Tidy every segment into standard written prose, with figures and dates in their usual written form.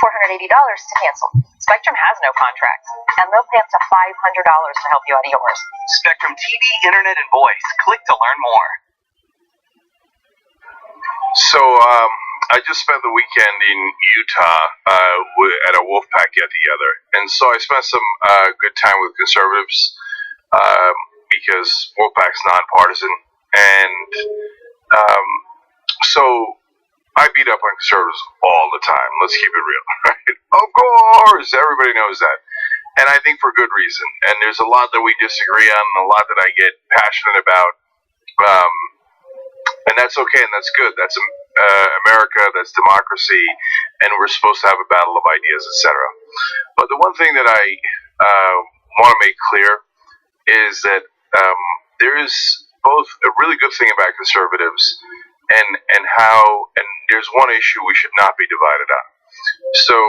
$480 to cancel. Spectrum has no contract, and they'll pay up to $500 to help you out of yours. Spectrum TV, internet, and voice. Click to learn more. So, I just spent the weekend in Utah at a Wolfpack get-together, and so I spent some good time with conservatives because Wolfpack's nonpartisan, and so I beat up on conservatives all the time. Let's keep it real, right? Of course, everybody knows that, and I think for good reason. And there's a lot that we disagree on, and a lot that I get passionate about, and that's okay, and that's good. That's America, that's democracy, and we're supposed to have a battle of ideas, etc. But the one thing that I want to make clear is that there is both a really good thing about conservatives and there's one issue we should not be divided on. So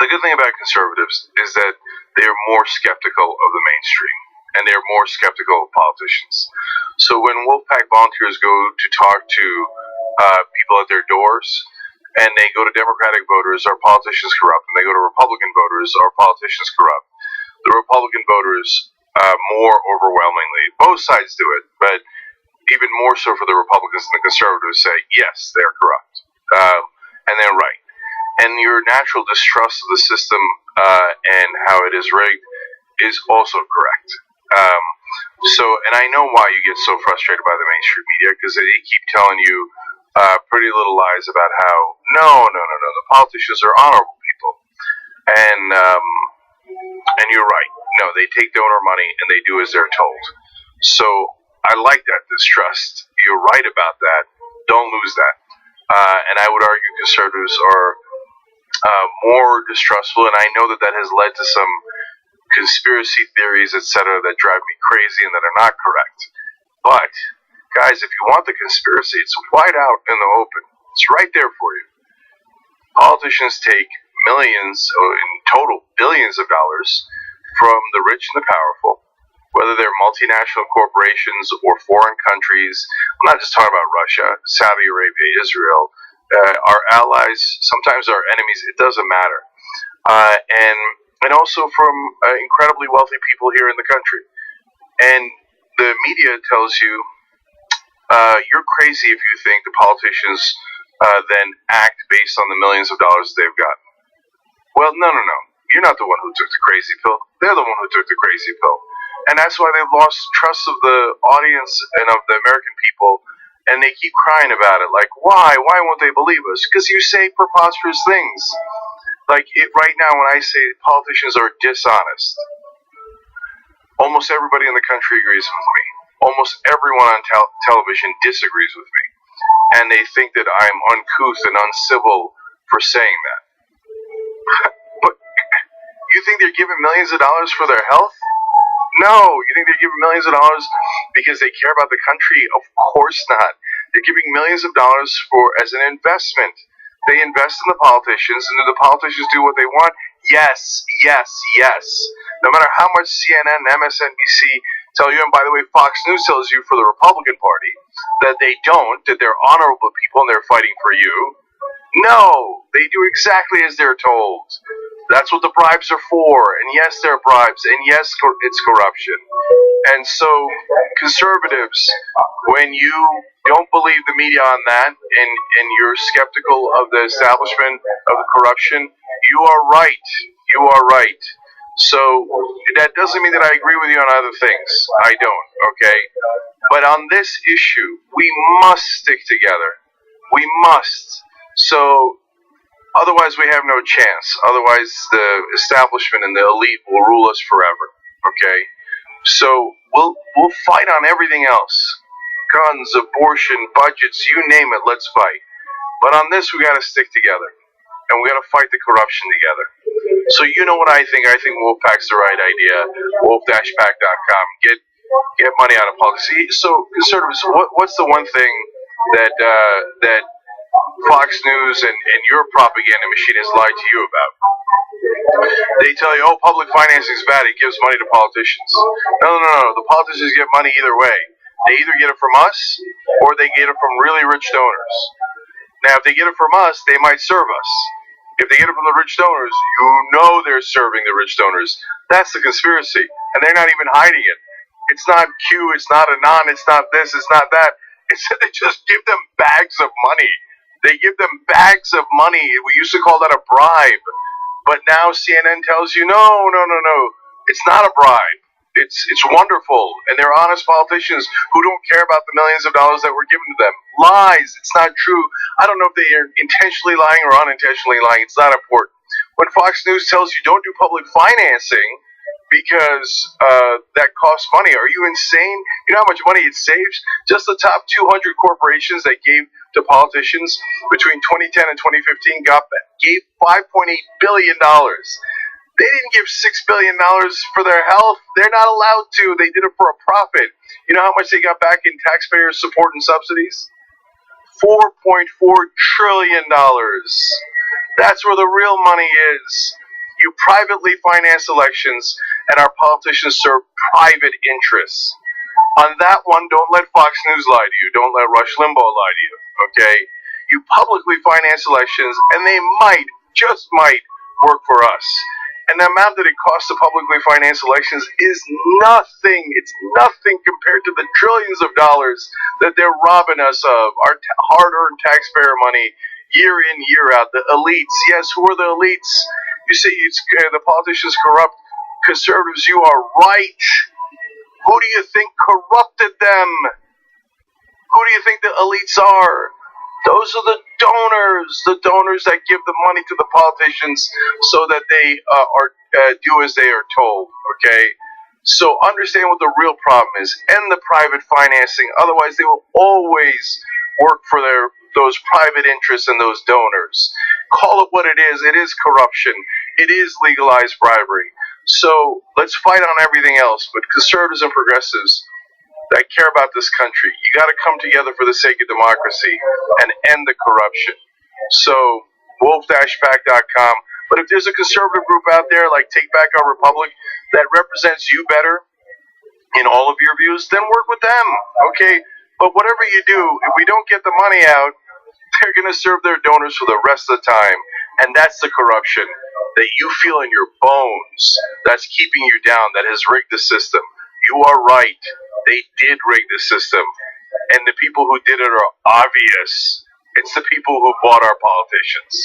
the good thing about conservatives is that they are more skeptical of the mainstream, and they are more skeptical of politicians. So when Wolfpack volunteers go to talk to people at their doors, and they go to Democratic voters, are politicians corrupt? And they go to Republican voters, are politicians corrupt? The Republican voters, more overwhelmingly, both sides do it, but even more so for the Republicans and the conservatives, say, yes, they're corrupt. And they're right. And your natural distrust of the system and how it is rigged is also correct. And I know why you get so frustrated by the mainstream media, because they keep telling you pretty little lies about how, no, the politicians are honorable people. And you're right. No, they take donor money and they do as they're told. So I like that distrust. You're right about that. Don't lose that. And I would argue conservatives are more distrustful, and I know that that has led to some conspiracy theories, etc., that drive me crazy and that are not correct. But, guys, if you want the conspiracy, it's wide out in the open. It's right there for you. Politicians take millions, in total billions of dollars, from the rich and the powerful, whether they're multinational corporations or foreign countries. I'm not just talking about Russia, Saudi Arabia, Israel, our allies, sometimes our enemies, it doesn't matter. And also from incredibly wealthy people here in the country. And the media tells you, you're crazy if you think the politicians then act based on the millions of dollars they've gotten. Well, no. You're not the one who took the crazy pill. They're the one who took the crazy pill. And that's why they've lost trust of the audience and of the American people. And they keep crying about it. Like, why? Why won't they believe us? Because you say preposterous things. Like, right now when I say politicians are dishonest, almost everybody in the country agrees with me. Almost everyone on television disagrees with me. And they think that I'm uncouth and uncivil for saying that. But you think they're giving millions of dollars for their health? No. You think they're giving millions of dollars because they care about the country? Of course not. They're giving millions of dollars as an investment. They invest in the politicians, and do the politicians do what they want? Yes. No matter how much CNN and MSNBC tell you, and by the way, Fox News tells you for the Republican Party, that they don't, that they're honorable people and they're fighting for you. No, they do exactly as they're told. That's what the bribes are for. And yes, they're bribes. And yes, it's corruption. And so, conservatives, when you don't believe the media on that, and you're skeptical of the establishment of the corruption, you are right. You are right. So, that doesn't mean that I agree with you on other things. I don't, okay? But on this issue, we must stick together. We must. So, otherwise we have no chance. Otherwise the establishment and the elite will rule us forever. Okay? So we'll fight on everything else. Guns, abortion, budgets, you name it, let's fight. But on this we gotta stick together. And we gotta fight the corruption together. So you know what I think. I think Wolfpack's the right idea. Wolf-pack.com. Get money out of politics. So conservatives, what's the one thing that Fox News and your propaganda machine has lied to you about? They tell you, public financing is bad, it gives money to politicians. No. The politicians get money either way. They either get it from us, or they get it from really rich donors. Now, if they get it from us, they might serve us. If they get it from the rich donors, you know they're serving the rich donors. That's the conspiracy, and they're not even hiding it. It's not Q, it's not Anon, it's not this, it's not that. It's that they just give them bags of money. They give them bags of money. We used to call that a bribe. But now CNN tells you, no. It's not a bribe. It's wonderful. And they're honest politicians who don't care about the millions of dollars that were given to them. Lies. It's not true. I don't know if they are intentionally lying or unintentionally lying. It's not important. When Fox News tells you don't do public financing because that costs money, are you insane? You know how much money it saves? Just the top 200 corporations that gave to politicians between 2010 and 2015 gave $5.8 billion. They didn't give $6 billion for their health. They're not allowed to. They did it for a profit. You know how much they got back in taxpayer support and subsidies? $4.4 trillion. That's where the real money is. You privately finance elections, and our politicians serve private interests. On that one, don't let Fox News lie to you. Don't let Rush Limbaugh lie to you, okay? You publicly finance elections, and they might, just might, work for us. And the amount that it costs to publicly finance elections is nothing. It's nothing compared to the trillions of dollars that they're robbing us of, our hard-earned taxpayer money, year in, year out. The elites, yes, who are the elites? You say the politicians corrupt. Conservatives, you are right. Who do you think corrupted them? Who do you think the elites are? Those are the donors that give the money to the politicians so that they do as they are told, okay? So understand what the real problem is. End the private financing. Otherwise, they will always work for those private interests and those donors. Call it what it is. It is corruption. It is legalized bribery. So let's fight on everything else. But conservatives and progressives that care about this country, you got to come together for the sake of democracy and end the corruption. So wolf-pack.com. But if there's a conservative group out there like Take Back Our Republic that represents you better in all of your views, then work with them, okay? But whatever you do, if we don't get the money out, they're going to serve their donors for the rest of the time. And that's the corruption that you feel in your bones that's keeping you down, that has rigged the system. You are right. They did rig the system. And the people who did it are obvious. It's the people who bought our politicians.